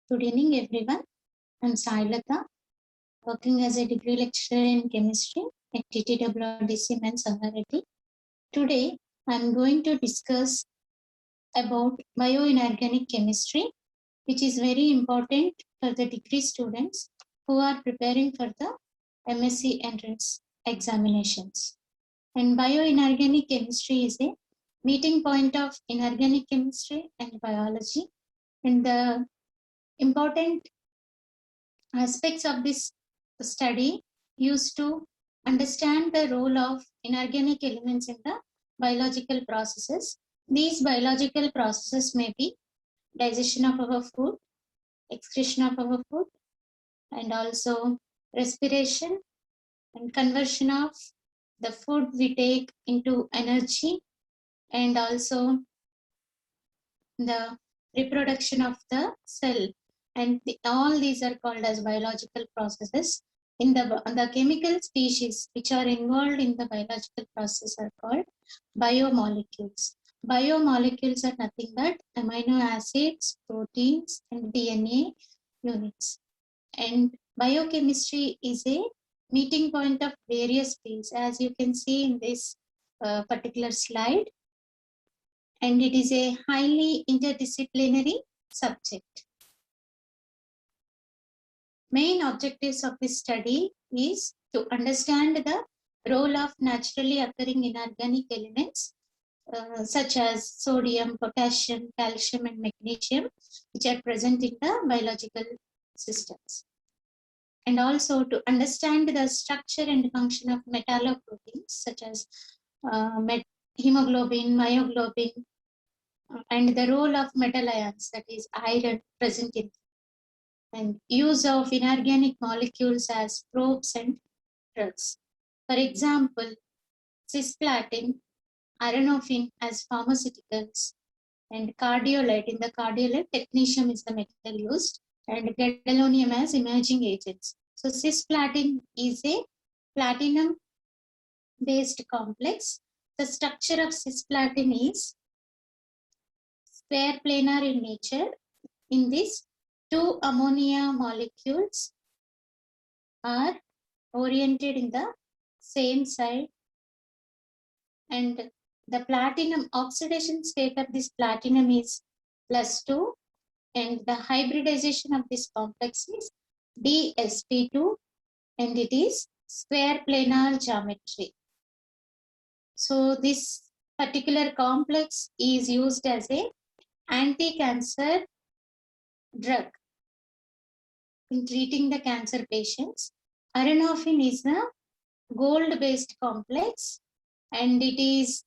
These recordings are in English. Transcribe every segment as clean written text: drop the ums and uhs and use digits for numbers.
Good evening, everyone. I'm Sailata, working as a degree lecturer in chemistry at TTWRDC Men's Sangareddy. Today, I'm going to discuss about bioinorganic chemistry, which is very important for the degree students who are preparing for the MSc entrance examinations. And bioinorganic chemistry is a meeting point of inorganic chemistry and biology. And the important aspects of this study used to understand the role of inorganic elements in the biological processes. These biological processes may be digestion of our food, excretion of our food, and also respiration and conversion of the food we take into energy, and also the reproduction of the cell. And all these are called as biological processes. In the chemical species which are involved in the biological process are called biomolecules. Biomolecules are nothing but amino acids, proteins, and DNA units. And biochemistry is a meeting point of various fields, as you can see in this particular slide. And it is a highly interdisciplinary subject. Main objectives of this study is to understand the role of naturally occurring inorganic elements such as sodium, potassium, calcium, and magnesium, which are present in the biological systems. And also to understand the structure and function of metalloproteins such as hemoglobin, myoglobin, and the role of metal ions, that is iron, present in, and use of inorganic molecules as probes and drugs. For example, cisplatin, adenosine as pharmaceuticals, and cardiolite. In the cardiolite, technetium is the metal used, and gadolinium as imaging agents. So cisplatin is a platinum-based complex. The structure of cisplatin is square planar in nature. In this, two ammonia molecules are oriented in the same side, and the platinum oxidation state of this platinum is +2, and the hybridization of this complex is dsp2, and it is square planar geometry. So this particular complex is used as a anti-cancer drug in treating the cancer patients. Adenosine is the gold-based complex, and it is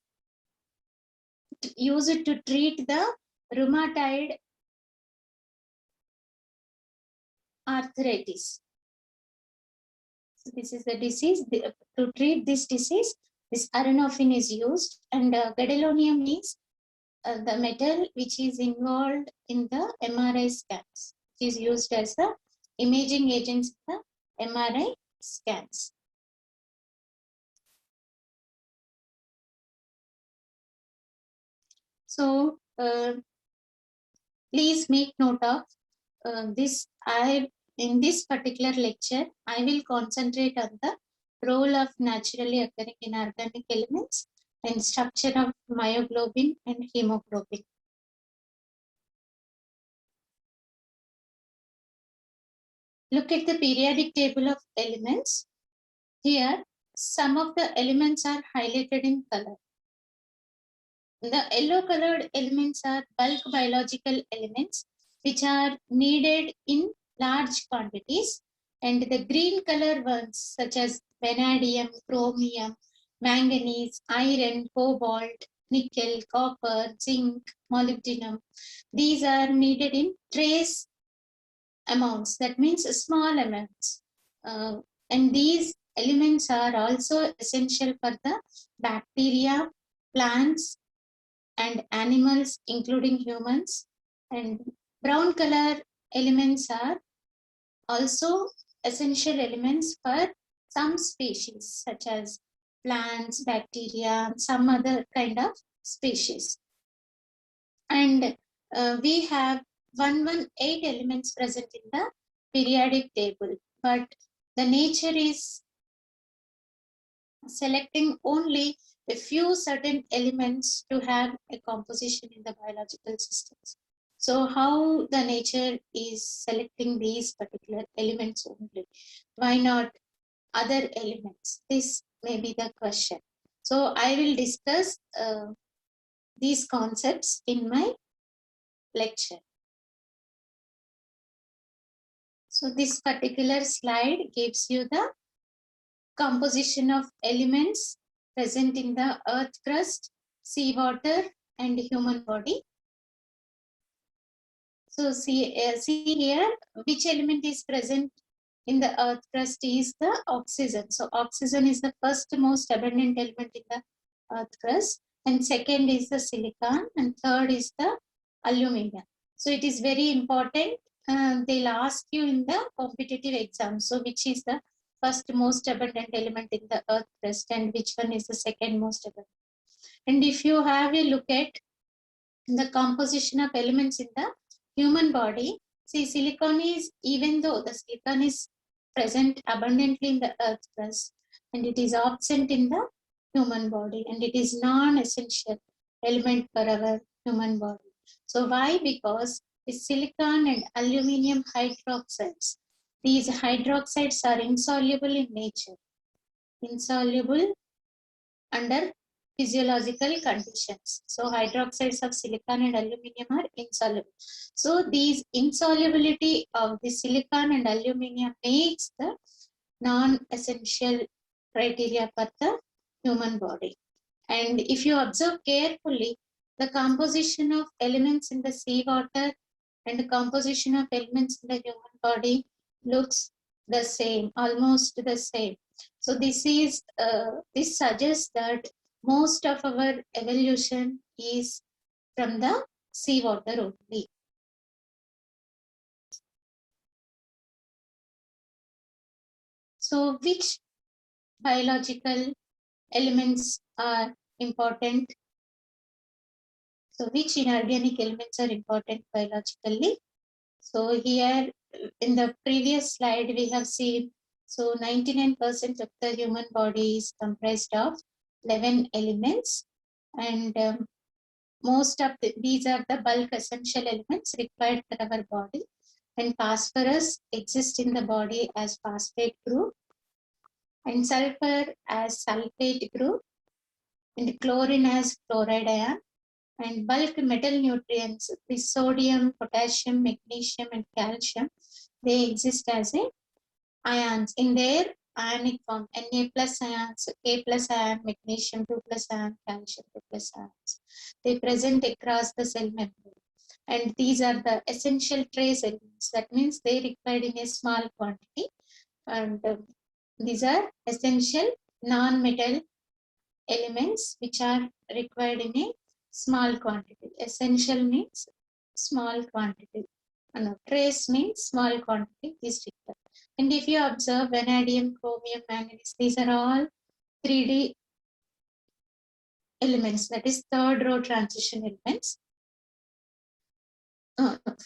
used to treat the rheumatoid arthritis. So this is the disease. To treat this disease, this adenosine is used, and gadolinium is the metal which is involved in the MRI scans. It is used as the imaging agents in the MRI scans. So please make note of this. In this particular lecture, I will concentrate on the role of naturally occurring inorganic elements and structure of myoglobin and hemoglobin. Look at the periodic table of elements. Here, some of the elements are highlighted in color. The yellow colored elements are bulk biological elements which are needed in large quantities, and the green color ones such as vanadium, chromium, manganese, iron, cobalt, nickel, copper, zinc, molybdenum, these are needed in trace amounts, that means small amounts. And these elements are also essential for the bacteria, plants, and animals, including humans. And brown color elements are also essential elements for some species, such as plants, bacteria, some other kind of species. And we have 118 elements present in the periodic table, but the nature is selecting only a few certain elements to have a composition in the biological systems. So how the nature is selecting these particular elements only? Why not other elements? This may be the question. So I will discuss these concepts in my lecture. So this particular slide gives you the composition of elements present in the earth crust, seawater, and human body. So see here, which element is present in the earth crust is the oxygen. So oxygen is the first most abundant element in the earth crust, and second is the silicon, and third is the aluminum. So it is very important. They'll ask you in the competitive exam. So which is the first most abundant element in the earth crust, and which one is the second most abundant? And if you have a look at the composition of elements in the human body, see, silicon is, even though the silicon is present abundantly in the earth crust, and it is absent in the human body, and it is non-essential element for our human body. So why? Because the silicon and aluminum hydroxides, these hydroxides are insoluble in nature, insoluble under physiological conditions. So hydroxides of silicon and aluminum are insoluble. So these insolubility of the silicon and aluminum makes the non-essential criteria for the human body. And if you observe carefully, the composition of elements in the seawater and the composition of elements in the human body looks the same, almost the same. So this suggests that most of our evolution is from the seawater only. So which biological elements are important? So which inorganic elements are important biologically? So here in the previous slide we have seen, so 99% of the human body is comprised of 11 elements, and most of these are the bulk essential elements required for our body. And phosphorus exists in the body as phosphate group, and sulfur as sulfate group, and chlorine as chloride ion, and bulk metal nutrients, the sodium, potassium, magnesium, and calcium, they exist as a ions in their ionic form, Na plus ions, K plus ion, magnesium 2 plus ion, calcium 2 plus ions. They present across the cell membrane. And these are the essential trace elements. That means they required in a small quantity. And these are essential non-metal elements which are required in a small quantity. Essential means small quantity. No, trace means small quantity is required. And if you observe vanadium, chromium, manganese, these are all 3D elements, that is third row transition elements.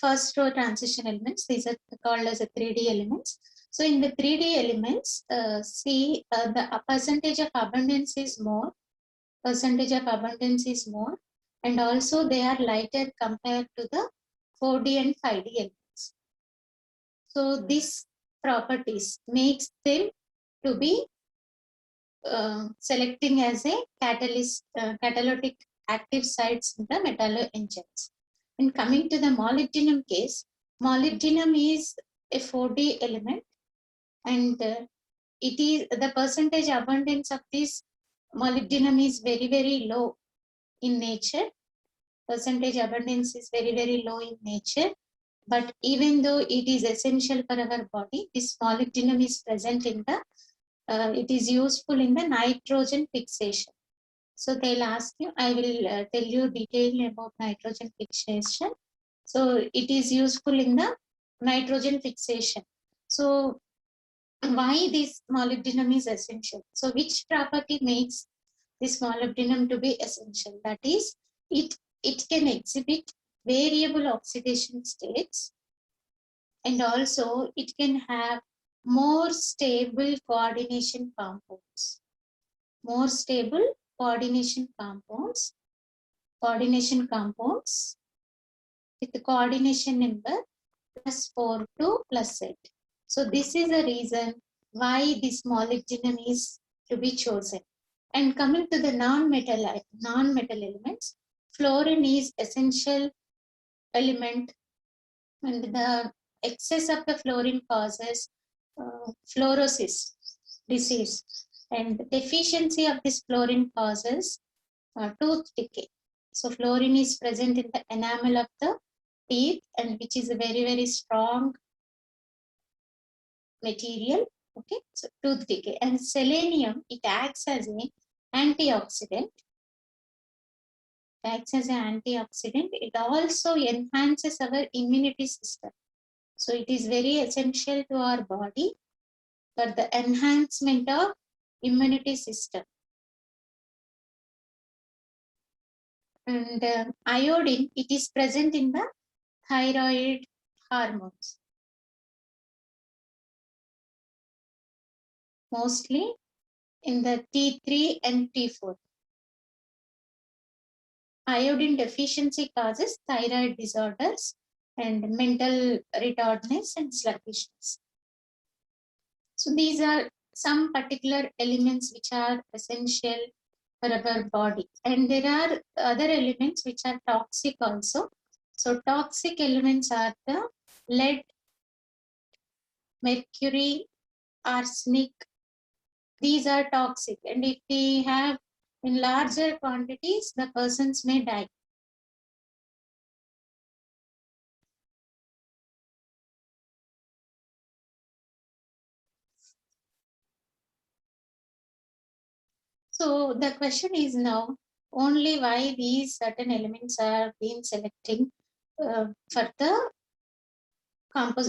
First row transition elements, these are called as a 3D elements. So in the 3D elements, see the percentage of abundance is more, and also they are lighter compared to the 4D and 5D elements. So these properties makes them to be selecting as a catalytic active sites in the metalloenzymes. And coming to the molybdenum case, molybdenum is a 4D element, and it is the percentage abundance of this molybdenum is very, very low in nature. Percentage abundance is very, very low in nature. But even though it is essential for our body, this molybdenum is present in the, it is useful in the nitrogen fixation. So they'll ask you, I will tell you detail about nitrogen fixation. So it is useful in the nitrogen fixation. So why this molybdenum is essential? So which property makes this molybdenum to be essential? That is, it can exhibit variable oxidation states, and also it can have more stable coordination compounds. More stable coordination compounds with the coordination number +4 to +8. So this is the reason why this molybdenum is to be chosen. And coming to the non-metal elements, fluorine is essential element, and the excess of the fluorine causes fluorosis disease, and deficiency of this fluorine causes tooth decay. So fluorine is present in the enamel of the teeth, and which is a very strong material. Okay, so tooth decay. And selenium, it acts as an antioxidant. It also enhances our immunity system. So it is very essential to our body for the enhancement of immunity system. And iodine, it is present in the thyroid hormones, mostly in the T3 and T4. Iodine deficiency causes thyroid disorders and mental retardedness and sluggishness. So these are some particular elements which are essential for our body. And there are other elements which are toxic also. So toxic elements are the lead, mercury, arsenic. These are toxic, and if we have in larger quantities, the persons may die. So the question is now only why these certain elements are being selected for the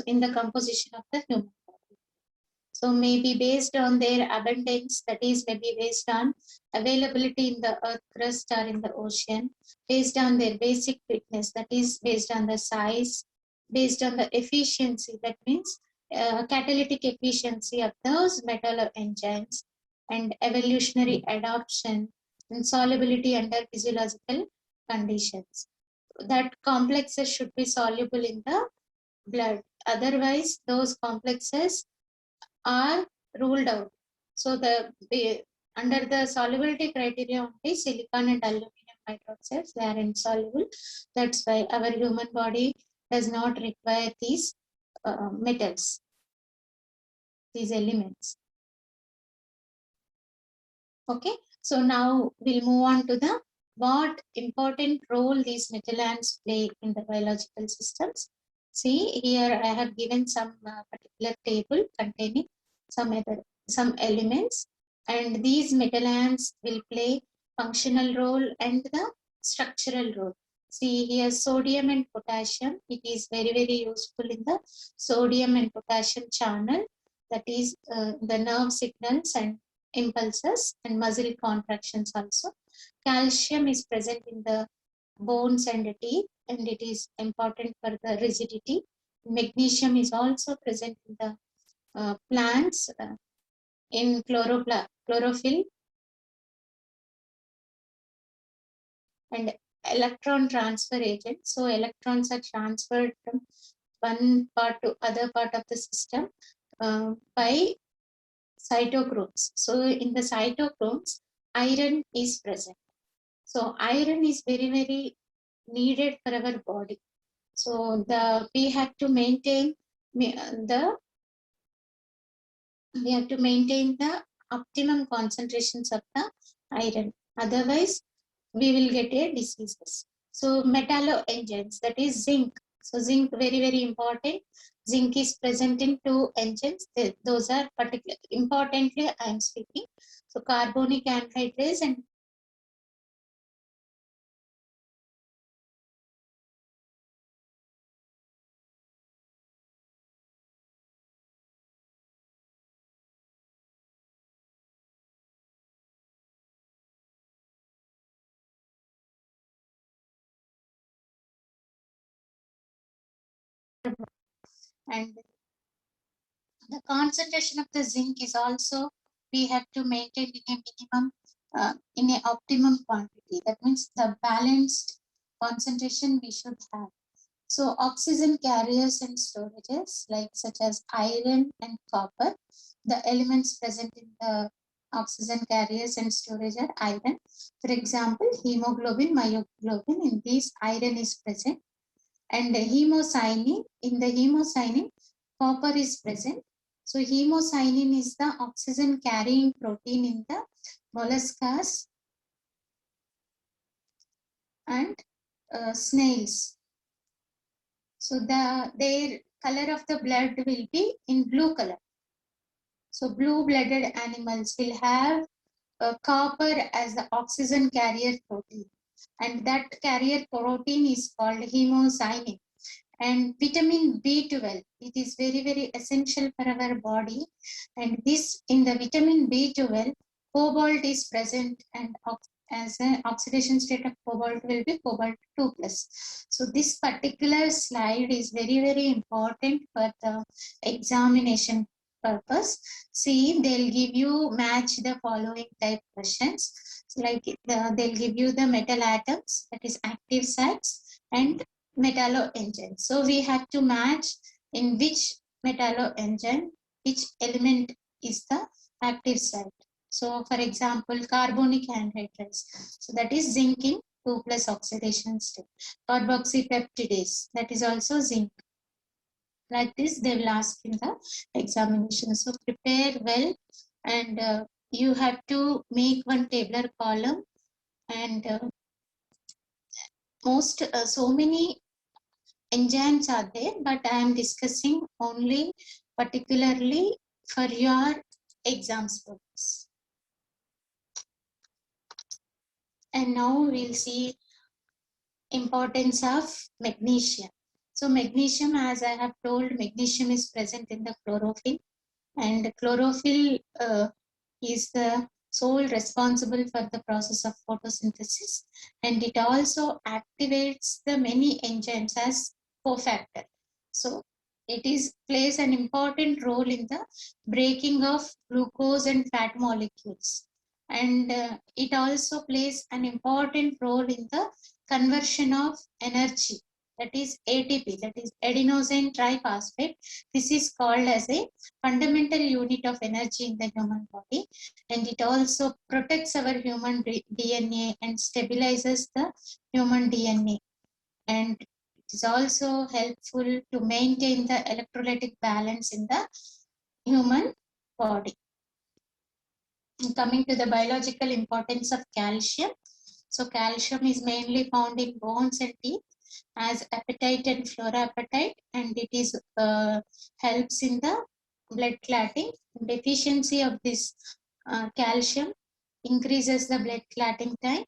in the composition of the human body. So maybe based on their abundance, that is maybe based on availability in the earth crust or in the ocean, based on their basic fitness, that is based on the size, based on the efficiency, that means catalytic efficiency of those metal enzymes, and evolutionary adoption and solubility under physiological conditions. That complexes should be soluble in the blood. Otherwise, those complexes are ruled out. So under the solubility criteria only, silicon and aluminum hydroxides, they are insoluble. That's why our human body does not require these metals, these elements. Okay, so now we'll move on to the what important role these metal ions play in the biological systems. See, here I have given some particular table containing some elements, and these metal ions will play functional role and the structural role. See here, sodium and potassium, it is very useful in the sodium and potassium channel, that is the nerve signals and impulses and muscle contractions also. Calcium is present in the bones and the teeth, and it is important for the rigidity. Magnesium is also present in the plants in chlorophyll, and electron transfer agent. So electrons are transferred from one part to other part of the system by cytochromes. So in the cytochromes, iron is present. So iron is very needed for our body. So we have to maintain the optimum concentrations of the iron. Otherwise, we will get a diseases. So metalloenzymes, that is zinc. So zinc very important. Zinc is present in two enzymes. Those are particular importantly I am speaking. So carbonic anhydrase and And the concentration of the zinc is also we have to maintain in a minimum, in a optimum quantity. That means the balanced concentration we should have. So oxygen carriers and storages like such as iron and copper, the elements present in the oxygen carriers and storage are iron. For example, hemoglobin, myoglobin, in these iron is present, and hemocyanin, in the hemocyanin copper is present. So hemocyanin is the oxygen carrying protein in the molluscas and snails. So their color of the blood will be in blue color. So blue-blooded animals will have copper as the oxygen carrier protein, and that carrier protein is called hemocyanin. And vitamin B12, it is very, very essential for our body. And this, in the vitamin B12, cobalt is present, and as an oxidation state of cobalt will be cobalt 2 plus. So this particular slide is very, very important for the examination purpose. See, they'll give you match the following type questions. So like they'll give you the metal atoms, that is active sites, and metalloenzyme. So we have to match in which metalloenzyme, which element is the active site. So for example, carbonic anhydrase. So that is zinc in 2 plus oxidation state. Carboxypeptidase, that is also zinc. Like this, they will ask in the examination. So prepare well, and you have to make one tabular column, and so many enzymes are there, but I am discussing only particularly for your exams purpose. And now we'll see importance of magnesium. So magnesium, as I have told, magnesium is present in the chlorophyll, and chlorophyll is the sole responsible for the process of photosynthesis, and it also activates the many enzymes as cofactor. So it is plays an important role in the breaking of glucose and fat molecules, and it also plays an important role in the conversion of energy, that is ATP, that is adenosine triphosphate. This is called as a fundamental unit of energy in the human body, and it also protects our human DNA and stabilizes the human DNA, and it is also helpful to maintain the electrolytic balance in the human body. And coming to the biological importance of calcium. So calcium is mainly found in bones and teeth as appetite and fluoroappetite, and it is helps in the blood clotting. Deficiency of this calcium increases the blood clotting time,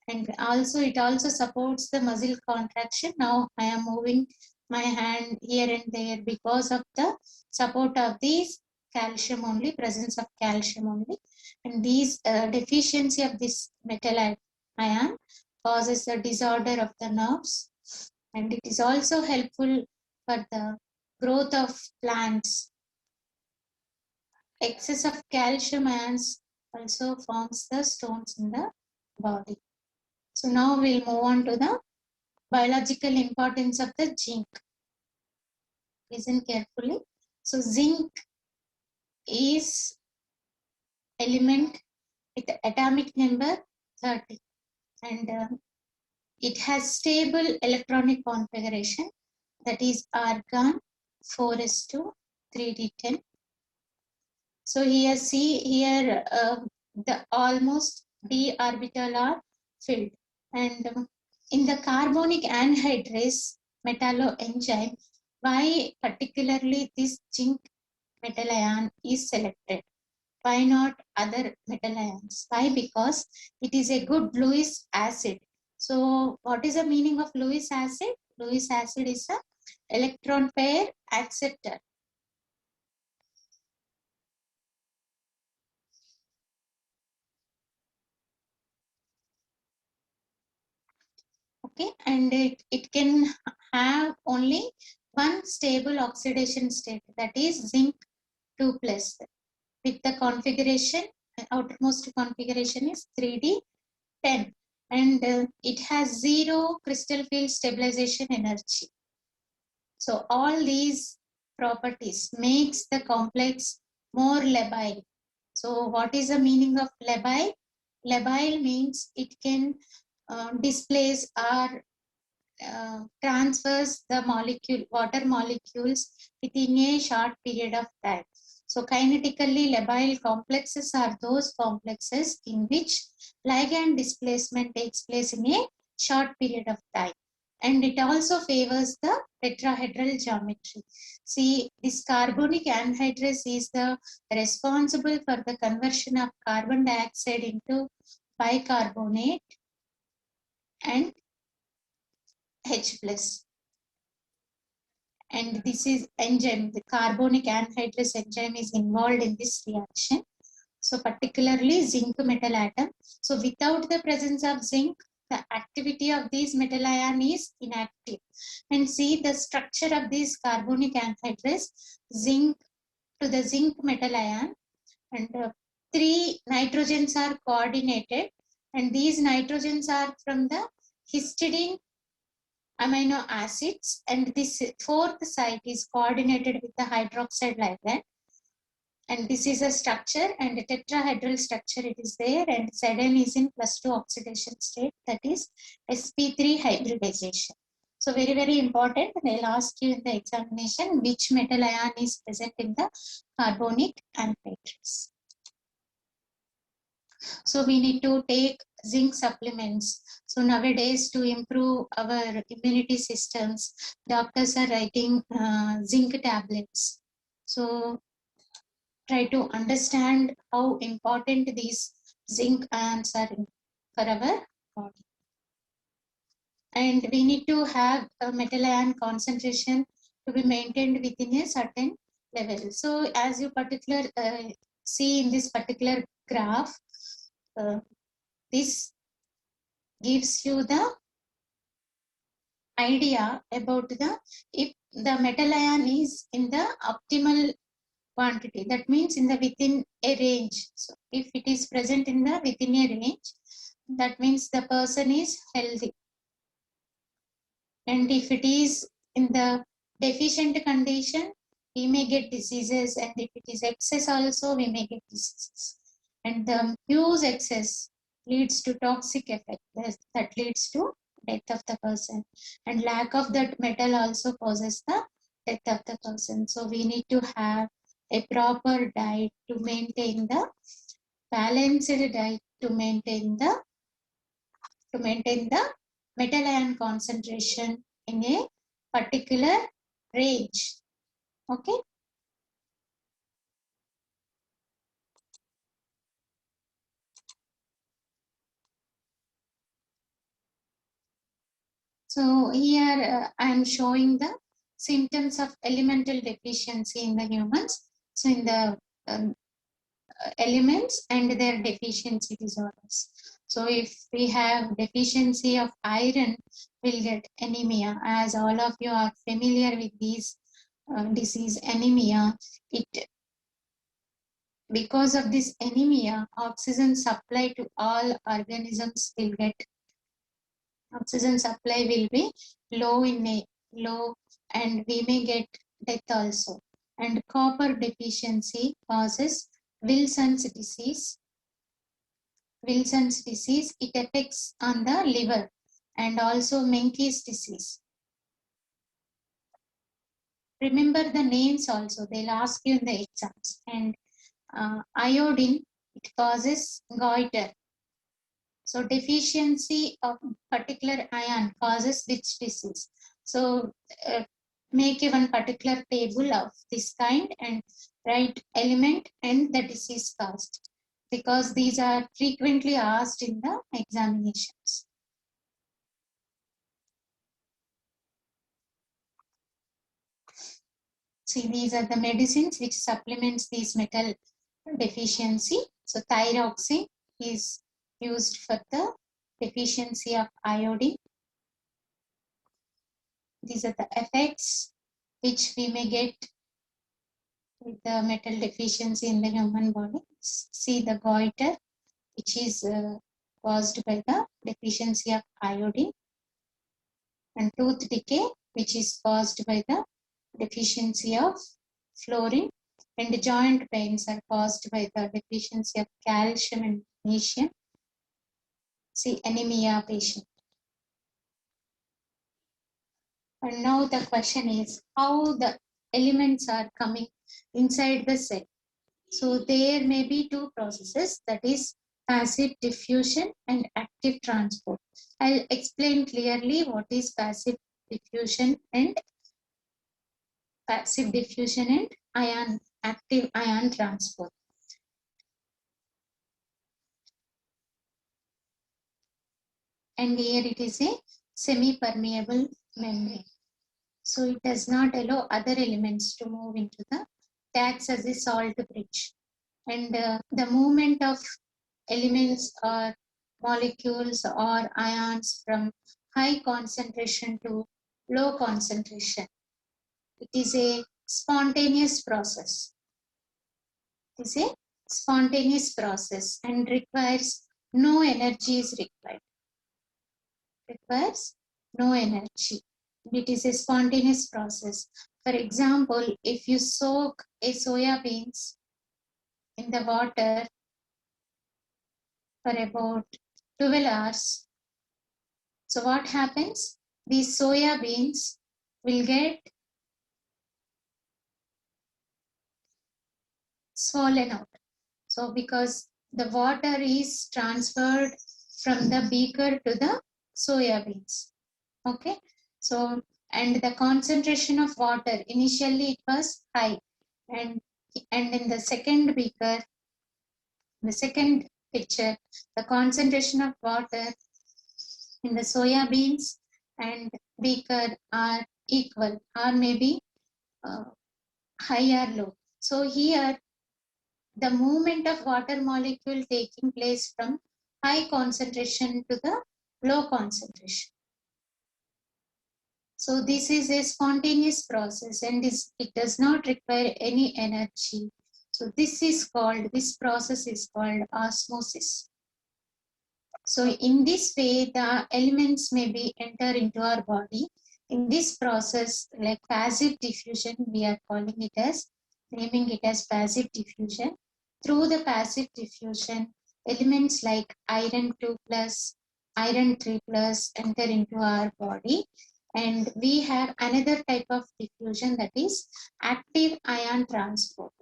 and also it also supports the muscle contraction. Now I am moving my hand here and there because of the support of these calcium only, presence of calcium only, and these deficiency of this metal ion causes the disorder of the nerves, and it is also helpful for the growth of plants. Excess of calcium ions also forms the stones in the body. So now we'll move on to the biological importance of the zinc. Listen carefully. So zinc is element with atomic number 30, and it has stable electronic configuration, that is argon 4s2 3d10. So here see here the almost d orbital are filled, and in the carbonic anhydrase metalloenzyme, why particularly this zinc metal ion is selected? Why not other metal ions? Why? Because it is a good Lewis acid. So what is the meaning of Lewis acid? Lewis acid is a electron pair acceptor. Okay, and it can have only one stable oxidation state, that is zinc 2 plus, with the configuration, outermost configuration is 3d10, and it has 0 crystal field stabilization energy. So all these properties makes the complex more labile. So what is the meaning of labile? Labile means it can displace or transfers the water molecules within a short period of time. So kinetically labile complexes are those complexes in which ligand displacement takes place in a short period of time. And it also favors the tetrahedral geometry. See, this carbonic anhydrous is the responsible for the conversion of carbon dioxide into bicarbonate and H plus. And this is enzyme, the carbonic anhydrous enzyme is involved in this reaction. So particularly zinc metal atom. So without the presence of zinc, the activity of these metal ion is inactive. And see the structure of this carbonic anhydrous, zinc to the zinc metal ion, and 3 nitrogens are coordinated, and these nitrogens are from the histidine amino acids, and this 4th site is coordinated with the hydroxide ligand, and this is a structure, and a tetrahedral structure it is there, and Zn is in +2 oxidation state, that is sp3 hybridization. So very important, they'll ask you in the examination which metal ion is present in the carbonic anhydrous. So we need to take zinc supplements. So nowadays, to improve our immunity systems, doctors are writing zinc tablets. So try to understand how important these zinc ions are for our body. And we need to have a metal ion concentration to be maintained within a certain level. So as you see in this particular graph, this gives you the idea about if the metal ion is in the optimal quantity, that means in the within a range. So if it is present in the within a range, that means the person is healthy. And if it is in the deficient condition, we may get diseases, and if it is excess also, we may get diseases. And the huge excess leads to toxic effect, that leads to death of the person, and lack of that metal also causes the death of the person. So we need to have a proper diet to maintain the balanced diet to maintain the metal ion concentration in a particular range. Okay. So here I am showing the symptoms of elemental deficiency in the humans. So in the elements and their deficiency disorders. So if we have deficiency of iron, we'll get anemia. As all of you are familiar with these disease, anemia, because of this anemia, oxygen supply to all organisms will get, oxygen supply will be low and we may get death also. And copper deficiency causes Wilson's disease. Wilson's disease, it affects on the liver, and also Menkes disease. Remember the names also, they'll ask you in the exams. And iodine, it causes goiter. So deficiency of particular ion causes which disease. So make one particular table of this kind and write element and the disease caused, because these are frequently asked in the examinations. See, these are the medicines which supplements these metal deficiency. So thyroxine is used for the deficiency of iodine. These are the effects. which we may get with the metal deficiency in the human body. See the goiter, which is caused by the deficiency of iodine, and tooth decay, which is caused by the deficiency of fluorine, and joint pains are caused by the deficiency of calcium and magnesium. See anemia patient. And now the question is how the elements are coming inside the cell. So there may be two processes, that is passive diffusion and active transport. I'll explain clearly what is passive diffusion and active ion transport. And here it is a semi-permeable membrane. So it does not allow other elements to move into the, it acts as a salt bridge. And the movement of elements or molecules or ions from high concentration to low concentration, it is a spontaneous process. It is a spontaneous process and requires no energy is required. Requires no energy. It is a spontaneous process. For example, if you soak a soya beans in the water for about 12 hours, so what happens? These soya beans will get swollen out. So because the water is transferred from the beaker to the soya beans. Okay. So, and the concentration of water, initially it was high. And in the second beaker, the second picture, the concentration of water in the soya beans and beaker are equal or maybe high or low. So here the movement of water molecule taking place from high concentration to the low concentration. So this is a spontaneous process and it does not require any energy. So this process is called osmosis. So in this way, the elements may be enter into our body. In this process, like passive diffusion, we are naming it as passive diffusion. Through the passive diffusion, elements like iron 2 plus, iron 3 plus enter into our body. And we have another type of diffusion, that is active ion transport.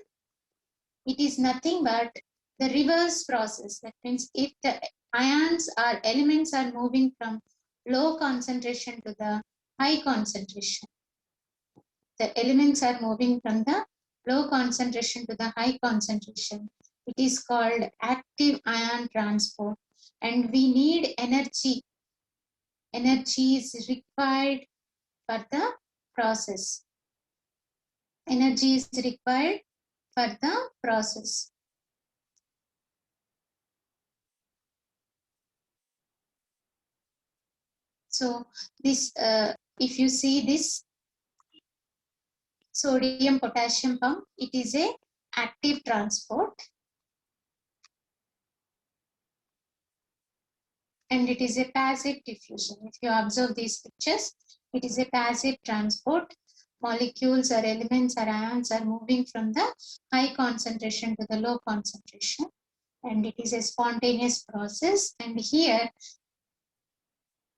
It is nothing but the reverse process. That means if the ions or elements are moving from low concentration to the high concentration, the elements are moving from the low concentration to the high concentration. It is called active ion transport, and we need energy. Energy is required for the process. Energy is required for the process. So this, if you see this sodium potassium pump, it is a active transport and it is a passive diffusion. If you observe these pictures, it is a passive transport. Molecules or elements or ions are moving from the high concentration to the low concentration, and it is a spontaneous process. And here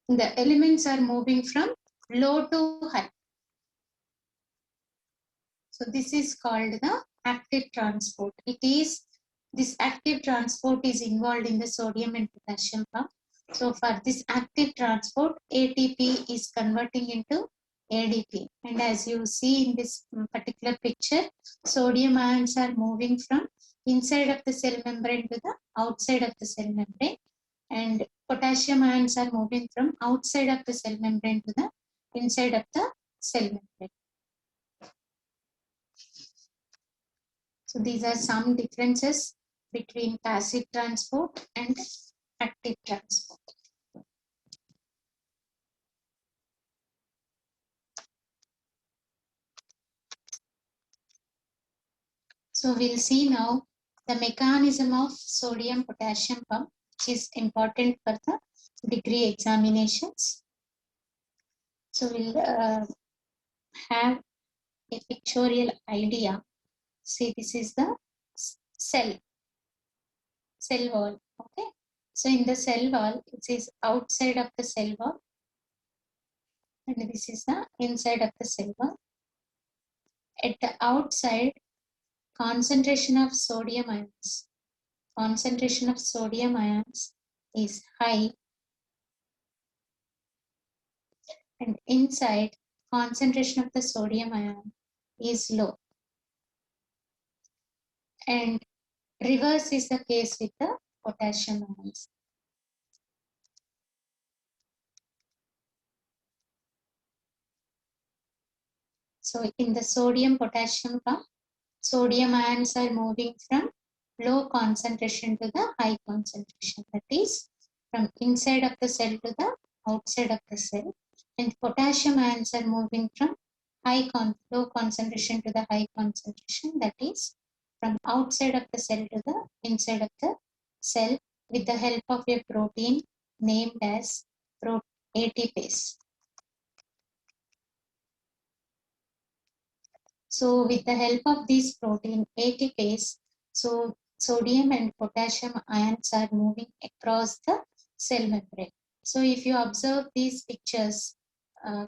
the elements are moving from low to high. So this is called the active transport. This active transport is involved in the sodium and potassium pump. So for this active transport, ATP is converting into ADP. And as you see in this particular picture, sodium ions are moving from inside of the cell membrane to the outside of the cell membrane. And potassium ions are moving from outside of the cell membrane to the inside of the cell membrane. So these are some differences between passive transport and active transport. So we'll see now the mechanism of sodium potassium pump, which is important for the degree examinations. So we'll have a pictorial idea. See, this is the cell wall. Okay. So in the cell wall, it is outside of the cell wall, and this is the inside of the cell wall. At the outside, concentration of sodium ions is high, and inside, concentration of the sodium ion is low. And reverse is the case with the potassium ions. So in the sodium potassium pump, sodium ions are moving from low concentration to the high concentration. That is from inside of the cell to the outside of the cell. And potassium ions are moving from low concentration to the high concentration. That is from outside of the cell to the inside of the cell with the help of a protein named as ATPase. So with the help of this protein ATPase, so sodium and potassium ions are moving across the cell membrane. So if you observe these pictures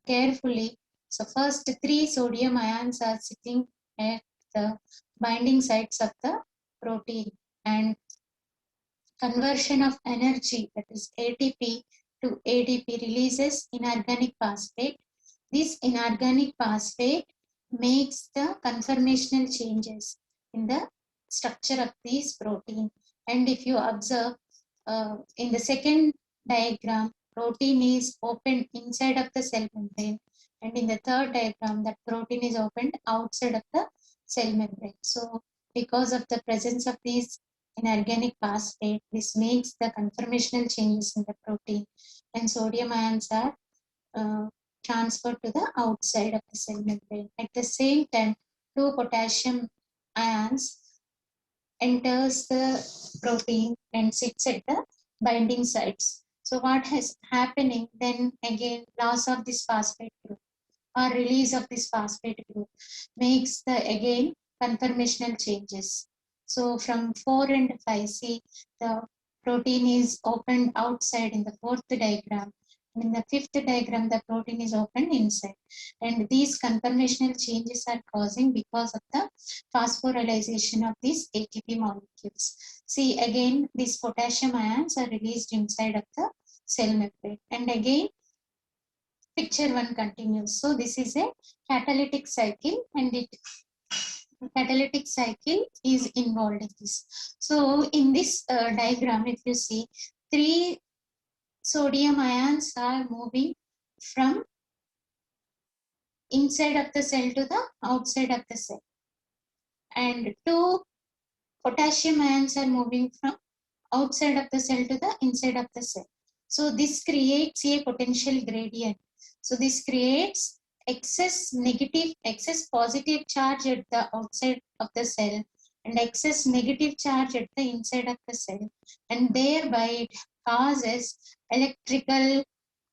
carefully, so first 3 sodium ions are sitting at the binding sites of the protein, and conversion of energy, that is ATP to ADP, releases inorganic phosphate. This inorganic phosphate makes the conformational changes in the structure of this protein. And if you observe in the second diagram, protein is opened inside of the cell membrane, and in the third diagram, that protein is opened outside of the cell membrane. So because of the presence of these inorganic phosphate, this makes the conformational changes in the protein, and sodium ions are transferred to the outside of the cell membrane. At the same time, 2 potassium ions enters the protein and sits at the binding sites. So what is happening then again, loss of this phosphate group or release of this phosphate group makes the again conformational changes. So from 4 and 5, see the protein is opened outside in the 4th diagram. In the 5th diagram, the protein is opened inside. And these conformational changes are causing because of the phosphorylation of these ATP molecules. See again, these potassium ions are released inside of the cell membrane. And again, picture 1 continues. So this is a catalytic cycle, and catalytic cycle is involved in this. So in this diagram, if you see, 3 sodium ions are moving from inside of the cell to the outside of the cell, and 2 potassium ions are moving from outside of the cell to the inside of the cell. So this creates a potential gradient. So this creates excess positive charge at the outside of the cell and excess negative charge at the inside of the cell, and thereby it causes electrical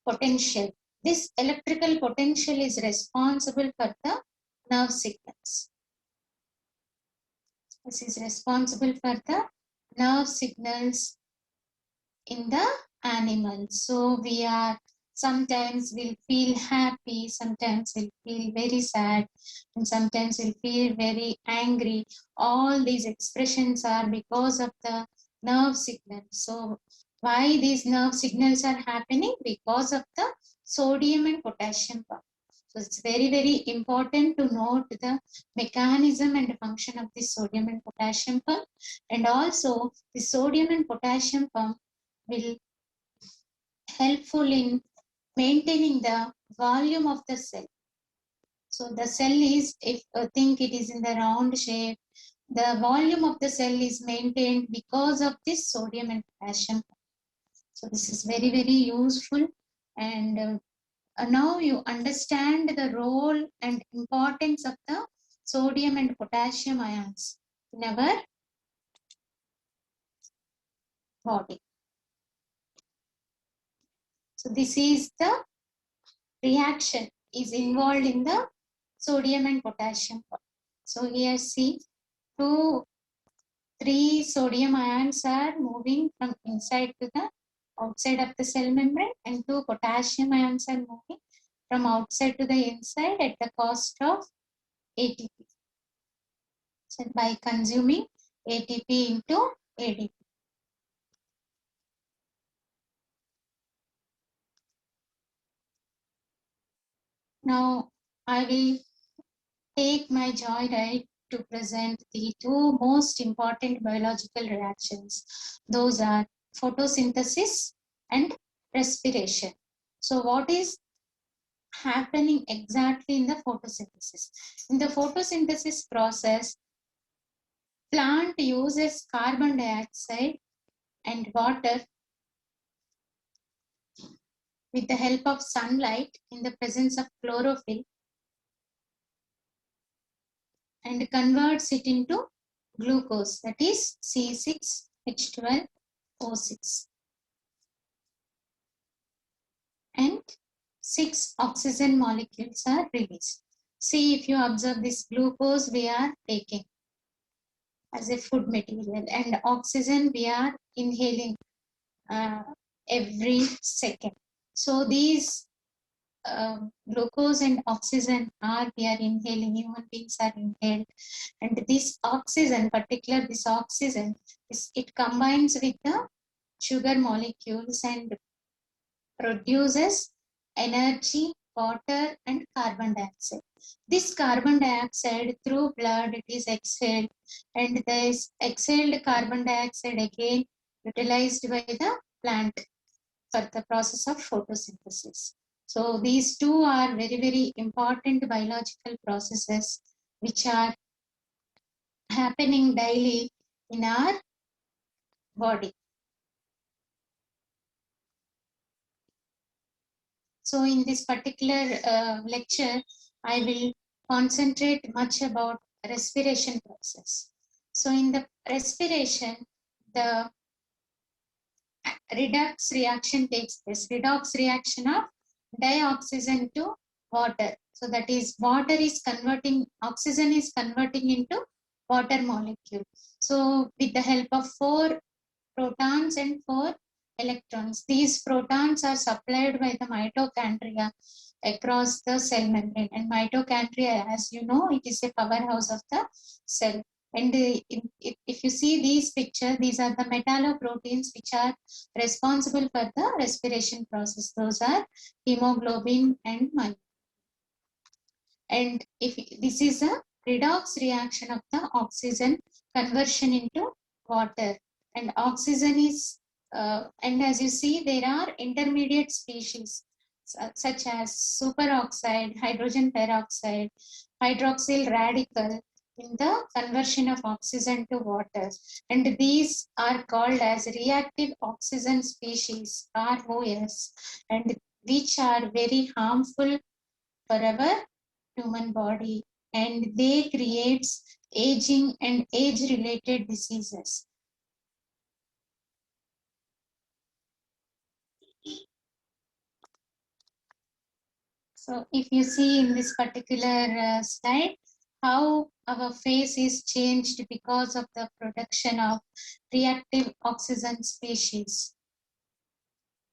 potential. This electrical potential is responsible for the nerve signals. This is responsible for the nerve signals in the animal. So we are sometimes we'll feel happy, sometimes we'll feel very sad, and sometimes we'll feel very angry. All these expressions are because of the nerve signals. So why these nerve signals are happening? Because of the sodium and potassium pump. So it's very, very important to note the mechanism and function of the sodium and potassium pump. And also the sodium and potassium pump will helpful in maintaining the volume of the cell. So the cell is, if think it is in the round shape, the volume of the cell is maintained because of this sodium and potassium. So this is very, very useful, and now you understand the role and importance of the sodium and potassium ions in our body. So this is the reaction is involved in the sodium and potassium. So here see 3 sodium ions are moving from inside to the outside of the cell membrane, and 2 potassium ions are moving from outside to the inside at the cost of ATP. So by consuming ATP into ADP. Now I will take my joyride to present the 2 most important biological reactions. Those are photosynthesis and respiration. So what is happening exactly in the photosynthesis? In the photosynthesis process, plant uses carbon dioxide and water with the help of sunlight in the presence of chlorophyll and converts it into glucose, that is C6H12O6. And 6 oxygen molecules are released. See, if you observe this glucose we are taking as a food material, and oxygen we are inhaling every second. So these glucose and oxygen are we are inhaling, human beings are inhaled, and this oxygen, particular this oxygen, it combines with the sugar molecules and produces energy, water, and carbon dioxide. This carbon dioxide through blood it is exhaled, and this exhaled carbon dioxide again utilized by the plant for the process of photosynthesis. So these 2 are very, very important biological processes which are happening daily in our body. So in this particular lecture, I will concentrate much about respiration process. So in the respiration, the redox reaction takes place. Redox reaction of dioxygen to water. So that is water is converting, oxygen is converting into water molecule. So with the help of 4 protons and 4 electrons. These protons are supplied by the mitochondria across the cell membrane, and mitochondria, as you know, it is a powerhouse of the cell. And if you see these pictures, these are the metalloproteins which are responsible for the respiration process. Those are hemoglobin and myoglobin. And if this is a redox reaction of the oxygen conversion into water, and oxygen is and as you see there are intermediate species such as superoxide, hydrogen peroxide, hydroxyl radical in the conversion of oxygen to water, and these are called as reactive oxygen species, ROS, and which are very harmful for our human body, and they creates aging and age related diseases. So if you see in this particular slide how our face is changed because of the production of reactive oxygen species.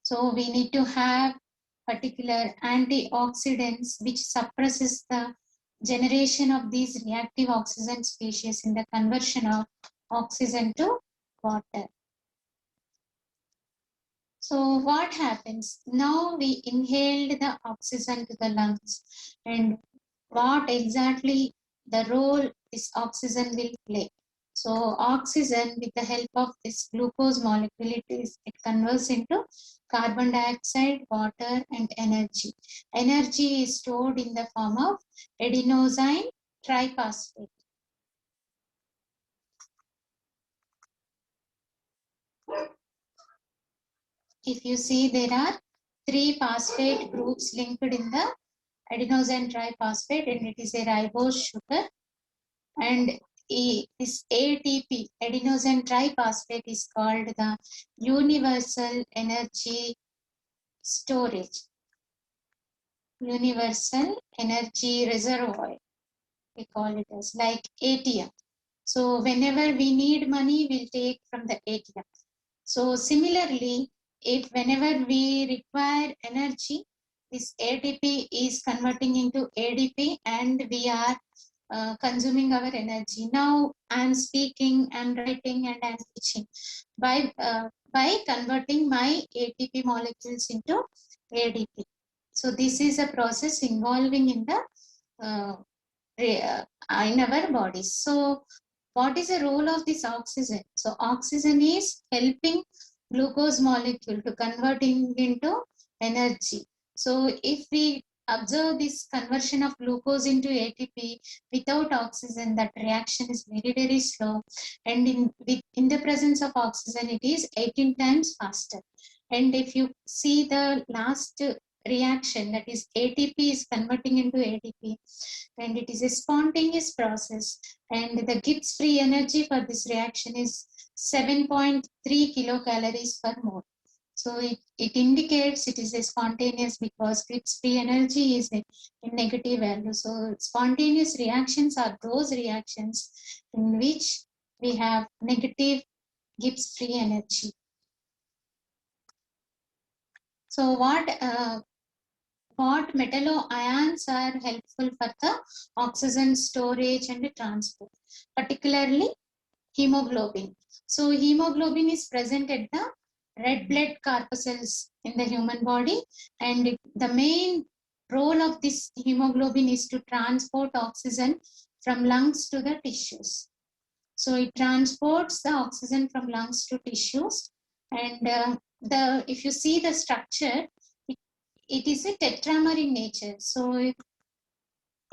So we need to have particular antioxidants which suppresses the generation of these reactive oxygen species in the conversion of oxygen to water. So what happens? Now we inhaled the oxygen to the lungs, and what exactly the role this oxygen will play. So oxygen, with the help of this glucose molecule, it converts into carbon dioxide, water, and energy. Energy is stored in the form of adenosine triphosphate. If you see, there are 3 phosphate groups linked in the adenosine triphosphate, and it is a ribose sugar. And this ATP, adenosine triphosphate, is called the universal energy storage, universal energy reservoir, we call it as like ATM. So whenever we need money, we'll take from the ATM. So similarly, if whenever we require energy, this ATP is converting into ADP and we are consuming our energy. Now I'm speaking, I'm writing, and I'm teaching by converting my ATP molecules into ADP. So this is a process involving in the in our bodies. So what is the role of this oxygen? So oxygen is helping glucose molecule to converting into energy. So if we observe this conversion of glucose into ATP without oxygen, that reaction is very, very slow. And in the presence of oxygen, it is 18 times faster. And if you see the last reaction, that is ATP is converting into ADP, and it is a spontaneous process, and the Gibbs free energy for this reaction is 7.3 kilocalories per mole. So it indicates it is a spontaneous because Gibbs free energy is a negative value. So spontaneous reactions are those reactions in which we have negative Gibbs free energy. So what metallo ions are helpful for the oxygen storage and transport, particularly hemoglobin. So hemoglobin is present at the red blood corpuscles in the human body, and the main role of this hemoglobin is to transport oxygen from lungs to the tissues. So it transports the oxygen from lungs to tissues, and if you see the structure, it is a tetramer in nature. So it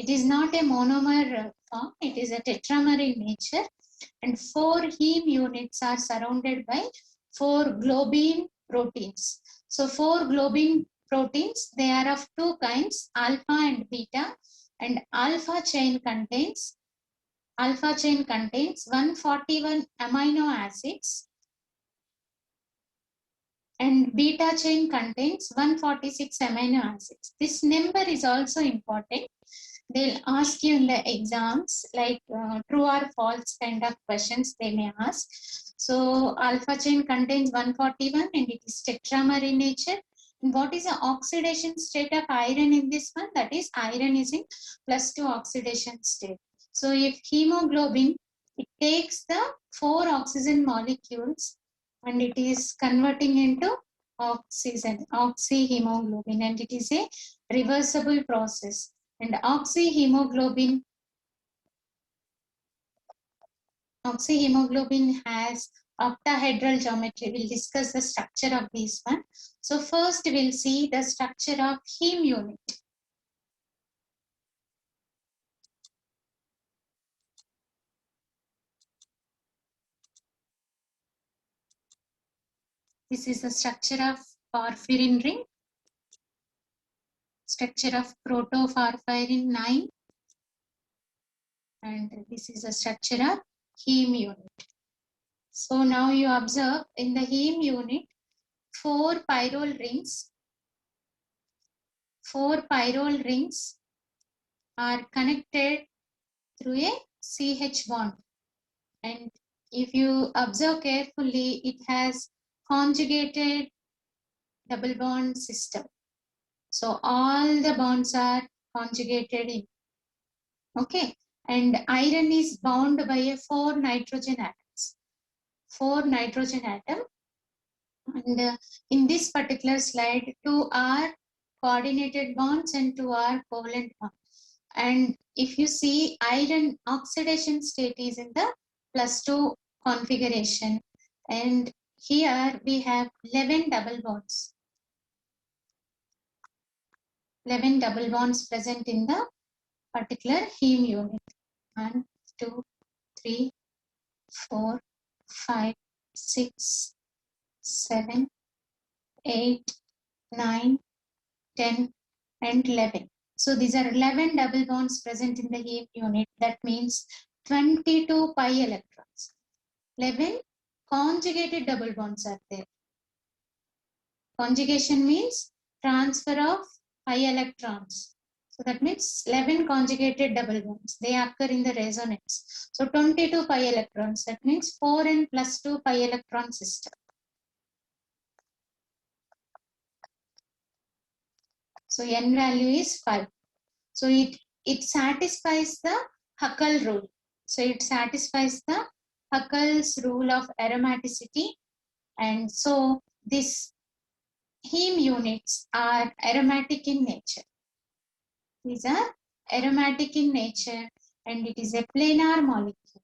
is not a monomer form, it is a tetramer in nature. And 4 heme units are surrounded by 4 globin proteins. So 4 globin proteins, they are of 2 kinds, alpha and beta. And alpha chain contains 141 amino acids, and beta chain contains 146 amino acids. This number is also important. They'll ask you in the exams, like true or false kind of questions they may ask. So alpha chain contains 141 and it is tetramer in nature. And what is the oxidation state of iron in this one? That is, iron is in +2 oxidation state. So if hemoglobin, it takes the 4 oxygen molecules and it is converting into oxygen, oxyhemoglobin, and it is a reversible process. And oxyhemoglobin has octahedral geometry. We'll discuss the structure of this one. So first we'll see the structure of heme unit. This is the structure of porphyrin ring, structure of protoporphyrin 9, and this is the structure of heme unit. So now you observe in the heme unit, 4 pyrrole rings are connected through a CH bond. And if you observe carefully, it has conjugated double bond system. So all the bonds are conjugated in. Okay. And iron is bound by a 4 nitrogen atoms. 4 nitrogen atom. And in this particular slide, 2 are coordinated bonds and 2 are covalent bonds. And if you see, iron oxidation state is in the +2 configuration. And here we have 11 double bonds. 11 double bonds present in the particular heme unit. 1, 2, 3, 4, 5, 6, 7, 8, 9, 10, and 11. So these are 11 double bonds present in the heme unit. That means 22 pi electrons. 11 conjugated double bonds are there. Conjugation means transfer of pi electrons. So that means 11 conjugated double bonds. They occur in the resonance. So 22 pi electrons. That means 4n plus 2 pi electron system. So n value is 5. So it satisfies the Huckel rule. So it satisfies the Huckel's rule of aromaticity. And so this heme units are aromatic in nature. These are aromatic in nature and it is a planar molecule.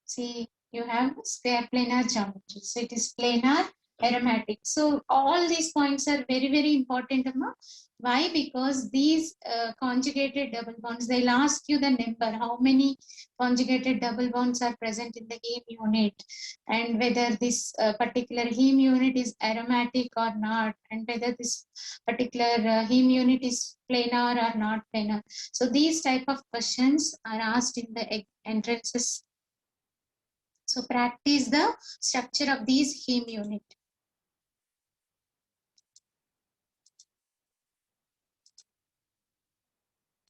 See, you have square planar geometry. So it is planar aromatic. So all these points are very, very important. Why? Because these conjugated double bonds, they'll ask you the number, how many conjugated double bonds are present in the heme unit, and whether this particular heme unit is aromatic or not, and whether this particular heme unit is planar or not planar. So these type of questions are asked in the entrances. So practice the structure of these heme unit.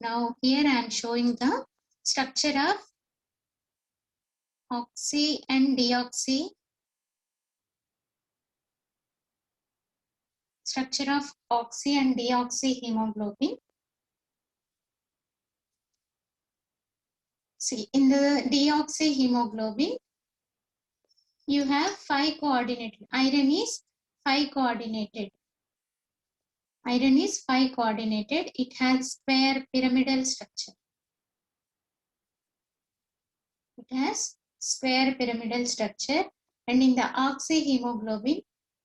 Now here I am showing the structure of oxy and deoxy. Structure of oxy and deoxy hemoglobin. See, in the deoxy hemoglobin, you have 5 coordinated. Iron is 5 coordinated. Iron is 5 coordinated. It has square pyramidal structure. It has square pyramidal structure. And in the oxyhemoglobin,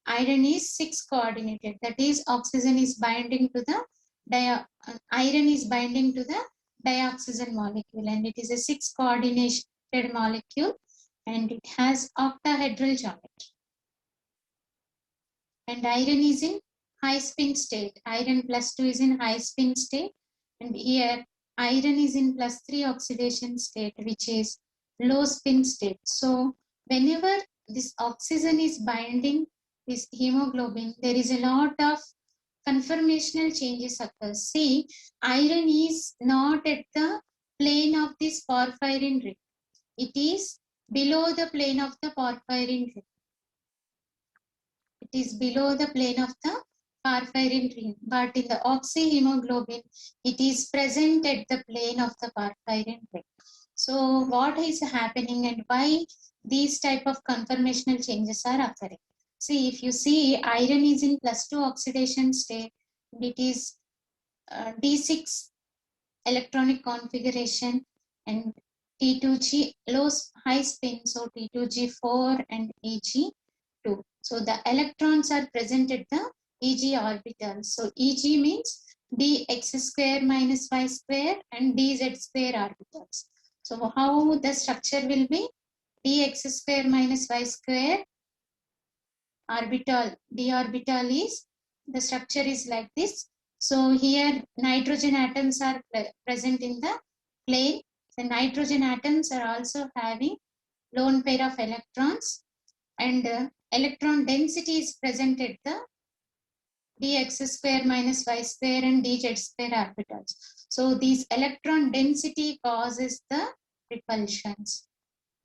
iron is 6 coordinated. That is, oxygen is binding to the iron is binding to the dioxygen molecule, and it is a 6 coordinated molecule, and it has octahedral geometry. And iron is in high spin state. Iron plus 2 is in high spin state, and here iron is in plus 3 oxidation state, which is low spin state. So whenever this oxygen is binding this hemoglobin, there is a lot of conformational changes occur. See, iron is not at the plane of this porphyrin ring. It is below the plane of the porphyrin ring. It is below the plane of the porphyrin ring. But in the oxyhemoglobin, it is present at the plane of the porphyrin ring. So what is happening and why these type of conformational changes are occurring? See, if you see, iron is in plus 2 oxidation state. It is D6 electronic configuration and T2G low high spin, so T2G4 and Eg2. So the electrons are present at the Eg orbital. So Eg means dx square minus y square and dz square orbitals. So how the structure will be? Dx square minus y square orbital, d orbital is, the structure is like this. So here nitrogen atoms are present in the plane. The nitrogen atoms are also having lone pair of electrons, and electron density is present at the dx square minus y square and dz square orbitals. So these electron density causes the repulsions.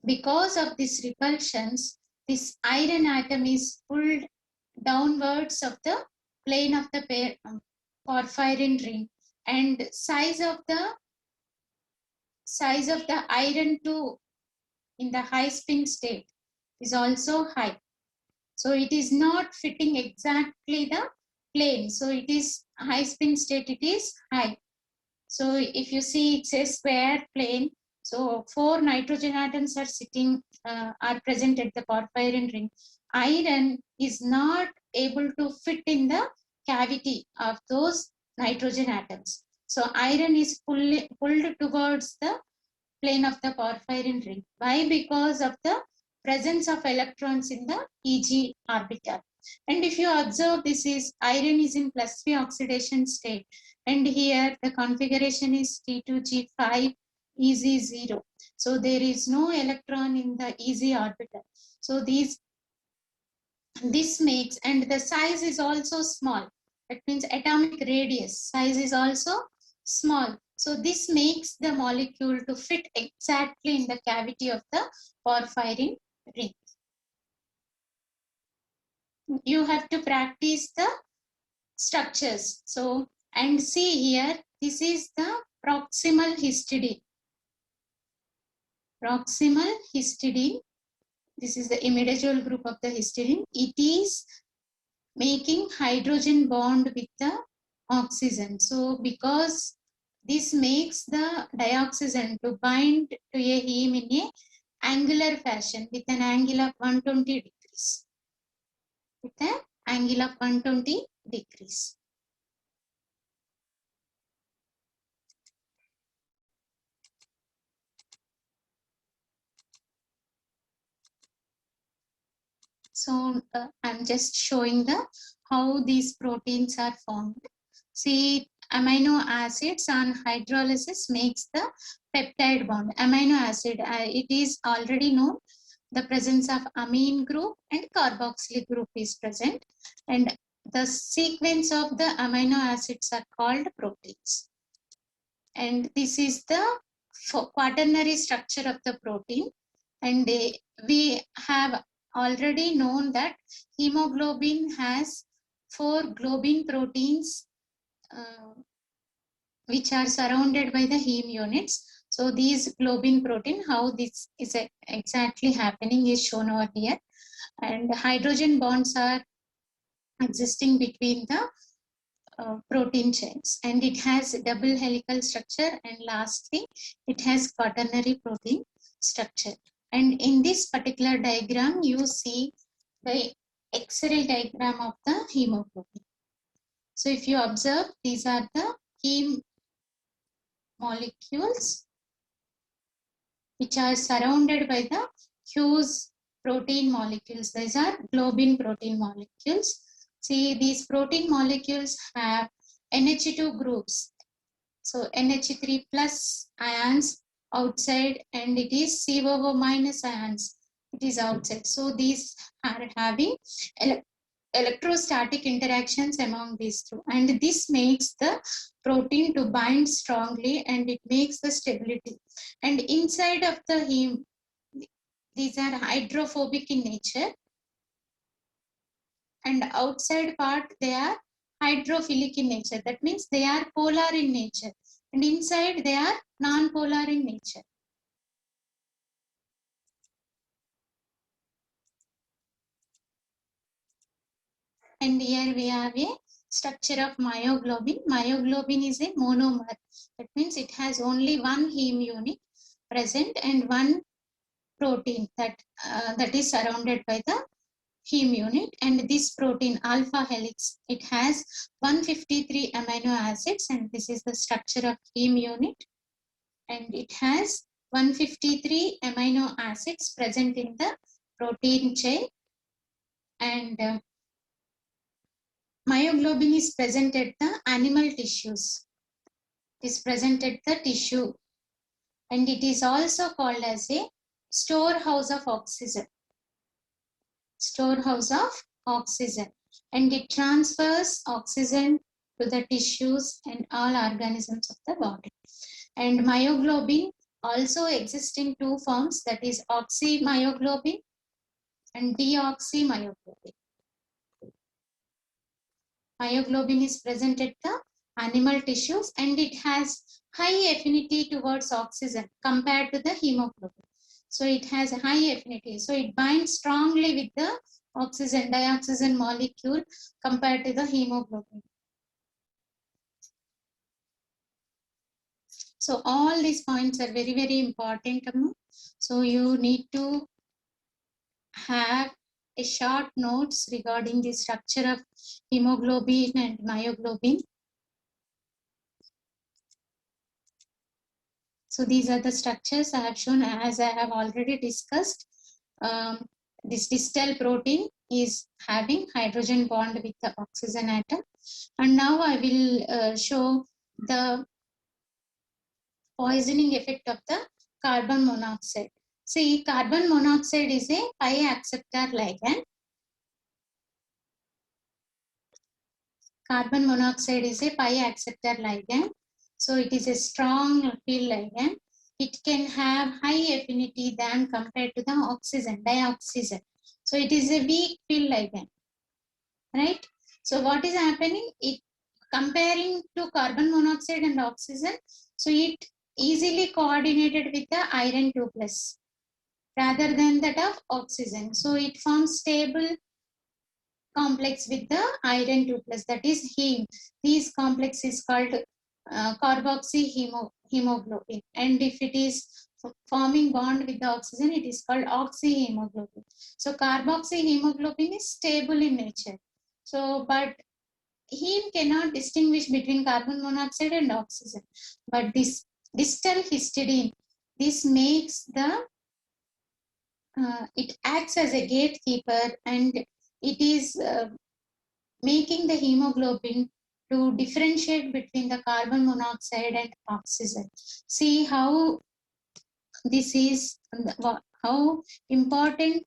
Because of these repulsions, this iron atom is pulled downwards of the plane of the porphyrin ring, and size of the iron too in the high spin state is also high. So it is not fitting exactly the plane. So it is high spin state, it is high. So if you see, it's a square plane. So 4 nitrogen atoms are are present at the porphyrin ring. Iron is not able to fit in the cavity of those nitrogen atoms. So iron is pulled towards the plane of the porphyrin ring. Why? Because of the presence of electrons in the Eg orbital. And if you observe, this is iron is in plus 3 oxidation state. And here the configuration is T2G5, Ez0. So there is no electron in the Ez orbital. So this makes, and the size is also small. That means atomic radius size is also small. So this makes the molecule to fit exactly in the cavity of the porphyrin ring. You have to practice the structures. So, and see here, this is the proximal histidine. Proximal histidine. This is the imidazole group of the histidine. It is making hydrogen bond with the oxygen. So because this makes the dioxygen to bind to a heme in a angular fashion with an angle of 120 degrees. With an angle of 120 degrees. So I'm just showing the how these proteins are formed. See, amino acids on hydrolysis makes the peptide bond. Amino acid, it is already known. The presence of amine group and carboxylic group is present, and the sequence of the amino acids are called proteins. And this is the quaternary structure of the protein. And we have already known that hemoglobin has 4 globin proteins which are surrounded by the heme units. So these globin protein, how this is exactly happening is shown over here. And hydrogen bonds are existing between the protein chains, and it has double helical structure, and lastly it has quaternary protein structure. And in this particular diagram you see the X-ray diagram of the hemoglobin. So if you observe, these are the heme molecules which are surrounded by the Hughes protein molecules. These are globin protein molecules. See, these protein molecules have NH2 groups. So NH3 plus ions outside, and it is COO minus ions. It is outside. So these are having electrostatic interactions among these two, and this makes the protein to bind strongly, and it makes the stability. And inside of the heme, these are hydrophobic in nature, and outside part they are hydrophilic in nature. That means they are polar in nature, and inside they are non-polar in nature. And here we have a structure of myoglobin. Myoglobin is a monomer. That means it has only one heme unit present and one protein that is surrounded by the heme unit. And this protein alpha helix, it has 153 amino acids, and this is the structure of heme unit. And it has 153 amino acids present in the protein chain. And myoglobin is present at the animal tissues. It is present at the tissue, and it is also called as a storehouse of oxygen. Storehouse of oxygen, and it transfers oxygen to the tissues and all organisms of the body. And myoglobin also exists in two forms, that is oxymyoglobin and deoxymyoglobin. Myoglobin is present at the animal tissues, and it has high affinity towards oxygen compared to the hemoglobin. So it has a high affinity. So it binds strongly with the oxygen, dioxygen molecule compared to the hemoglobin. So all these points are very, very important. So you need to have a short notes regarding the structure of hemoglobin and myoglobin. So these are the structures I have shown, as I have already discussed. This distal protein is having hydrogen bond with the oxygen atom. And now I will show the poisoning effect of the carbon monoxide. See, carbon monoxide is a pi acceptor ligand. Carbon monoxide is a pi acceptor ligand. So it is a strong field ligand. It can have high affinity than compared to the oxygen, dioxygen. So it is a weak field ligand, right? So what is happening? It comparing to carbon monoxide and oxygen, so it easily coordinated with the iron 2 plus rather than that of oxygen. So it forms stable complex with the iron 2 plus, that is heme. This complex is called carboxyhemoglobin, and if it is forming bond with the oxygen, it is called oxyhemoglobin. So carboxyhemoglobin is stable in nature. So but heme cannot distinguish between carbon monoxide and oxygen. But this distal histidine, this makes the it acts as a gatekeeper, and it is making the hemoglobin to differentiate between the carbon monoxide and oxygen. See how this is, how important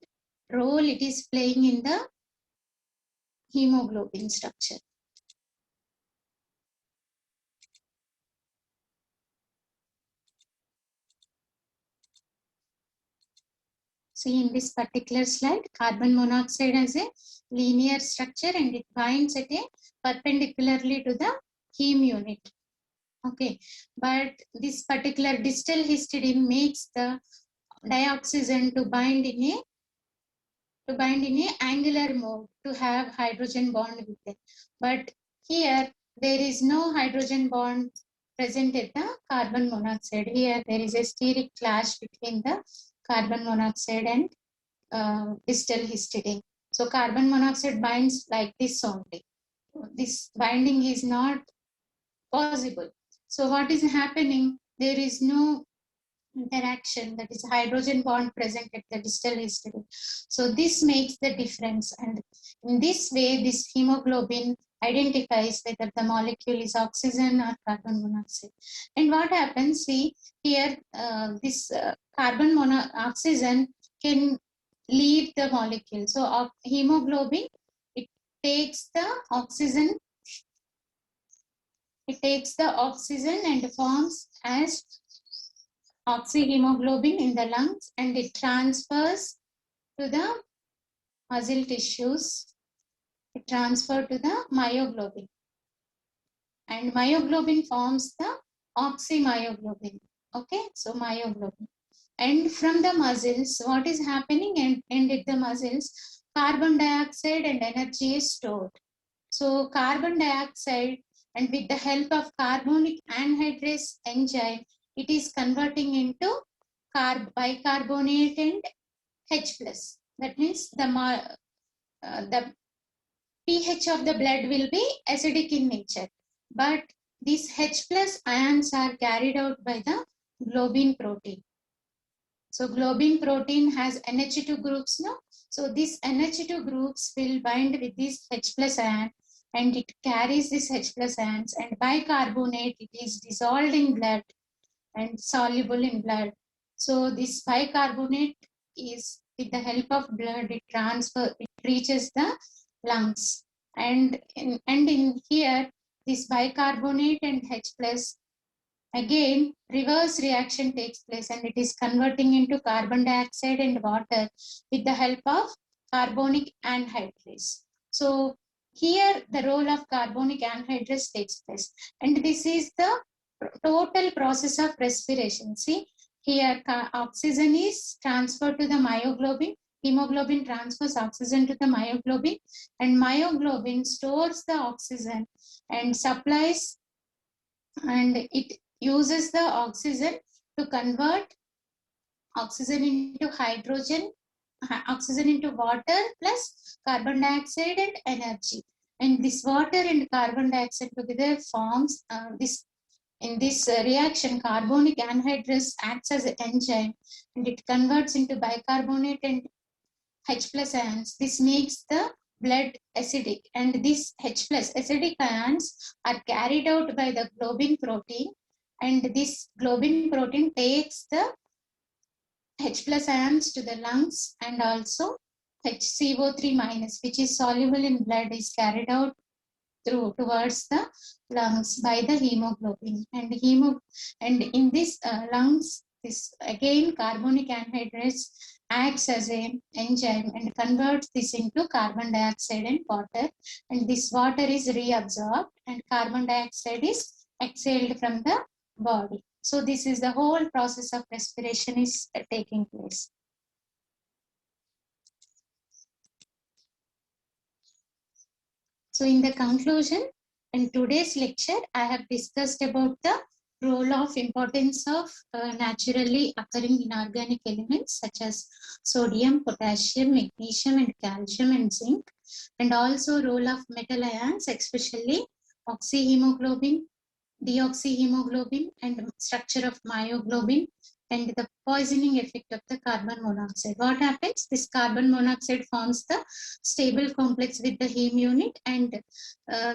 role it is playing in the hemoglobin structure. See in this particular slide, carbon monoxide has a linear structure and it binds at a perpendicularly to the heme unit. Okay, but this particular distal histidine makes the dioxygen to bind in a angular mode to have hydrogen bond with it. But here there is no hydrogen bond present at the carbon monoxide. Here there is a steric clash between the carbon monoxide and distal histidine. So carbon monoxide binds like this only. This binding is not possible. So what is happening? There is no interaction, that is hydrogen bond present at the distal histidine. So this makes the difference, and in this way this hemoglobin identifies whether the molecule is oxygen or carbon monoxide. And what happens, see here, this carbon oxygen can leave the molecule. So hemoglobin, it takes the oxygen, and forms as oxyhemoglobin in the lungs, and it transfers to the muscle tissues. It transfers to the myoglobin, and myoglobin forms the oxymyoglobin. Okay, so myoglobin. And from the muscles, what is happening? And at the muscles, carbon dioxide and energy is stored. So carbon dioxide, and with the help of carbonic anhydrase enzyme, it is converting into bicarbonate and H plus. That means the pH of the blood will be acidic in nature. But these H plus ions are carried out by the globin protein. So globin protein has NH2 groups now. So these NH2 groups will bind with this H plus ion, and it carries this H plus ions, and bicarbonate, it is dissolved in blood and soluble in blood. So this bicarbonate is, with the help of blood, it reaches the lungs. And in here, this bicarbonate and H plus, again reverse reaction takes place, and it is converting into carbon dioxide and water with the help of carbonic anhydrase. So here the role of carbonic anhydrase takes place, and this is the total process of respiration. See here, oxygen is transferred to the myoglobin, hemoglobin transfers oxygen to the myoglobin, and myoglobin stores the oxygen and supplies, and it uses the oxygen to convert oxygen into oxygen into water plus carbon dioxide and energy. And this water and carbon dioxide together forms in this reaction, carbonic anhydrase acts as an enzyme, and it converts into bicarbonate and H plus ions. This makes the blood acidic, and these H plus acidic ions are carried out by the globin protein and this globin protein takes the H plus ions to the lungs, and also HCO3 minus, which is soluble in blood, is carried out through towards the lungs by the hemoglobin, and in this lungs, this again carbonic anhydrase acts as an enzyme and converts this into carbon dioxide and water, and this water is reabsorbed and carbon dioxide is exhaled from the body. So this is the whole process of respiration is taking place. So in the conclusion, in today's lecture, I have discussed about the role of importance of naturally occurring inorganic elements such as sodium, potassium, magnesium, and calcium and zinc, and also role of metal ions, especially oxyhemoglobin, deoxyhemoglobin, and structure of myoglobin, and the poisoning effect of the carbon monoxide. What happens? This carbon monoxide forms the stable complex with the heme unit, and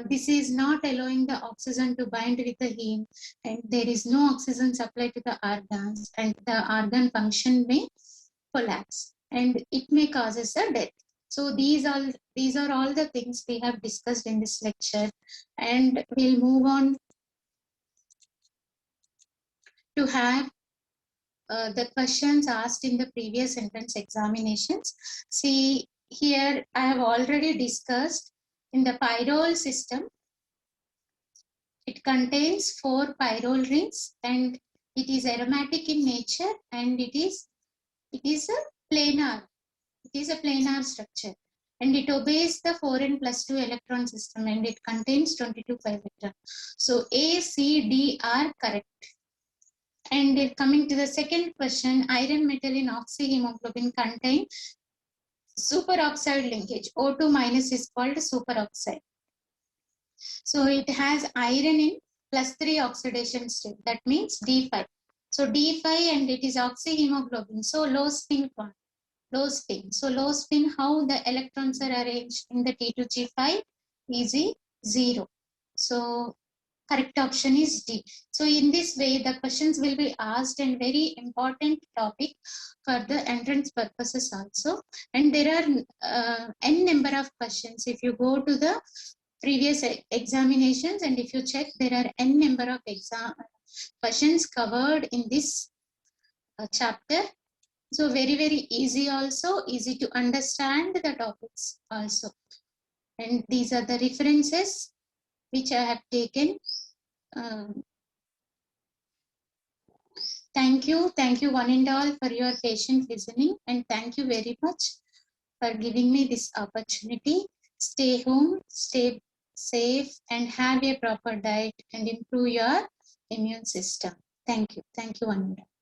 this is not allowing the oxygen to bind with the heme, and there is no oxygen supply to the organs, and the organ function may collapse, and it may causes a death. So these are all the things we have discussed in this lecture, and we'll move on to have the questions asked in the previous entrance examinations. See, here I have already discussed in the pyrrole system. It contains 4 pyrrole rings, and it is aromatic in nature, and it is a planar. It is a planar structure, and it obeys the 4n+2 electron system, and it contains 22 pi electrons. So A, C, D are correct. And coming to the second question, iron metal in oxyhemoglobin contain superoxide linkage. O2 minus is called superoxide. So it has iron in +3 oxidation state. That means D5. So D5, and it is oxyhemoglobin. So low spin bond. Low spin. So low spin, how the electrons are arranged in the T2G5? Easy 0. So correct option is D. So in this way, the questions will be asked, and very important topic for the entrance purposes also. And there are n number of questions. If you go to the previous examinations, and if you check, there are n number of questions covered in this chapter. So very easy also, easy to understand the topics also. And these are the references which I have taken. Thank you one and all for your patient listening, and thank you very much for giving me this opportunity. Stay home, stay safe, and have a proper diet and improve your immune system. Thank you one and all.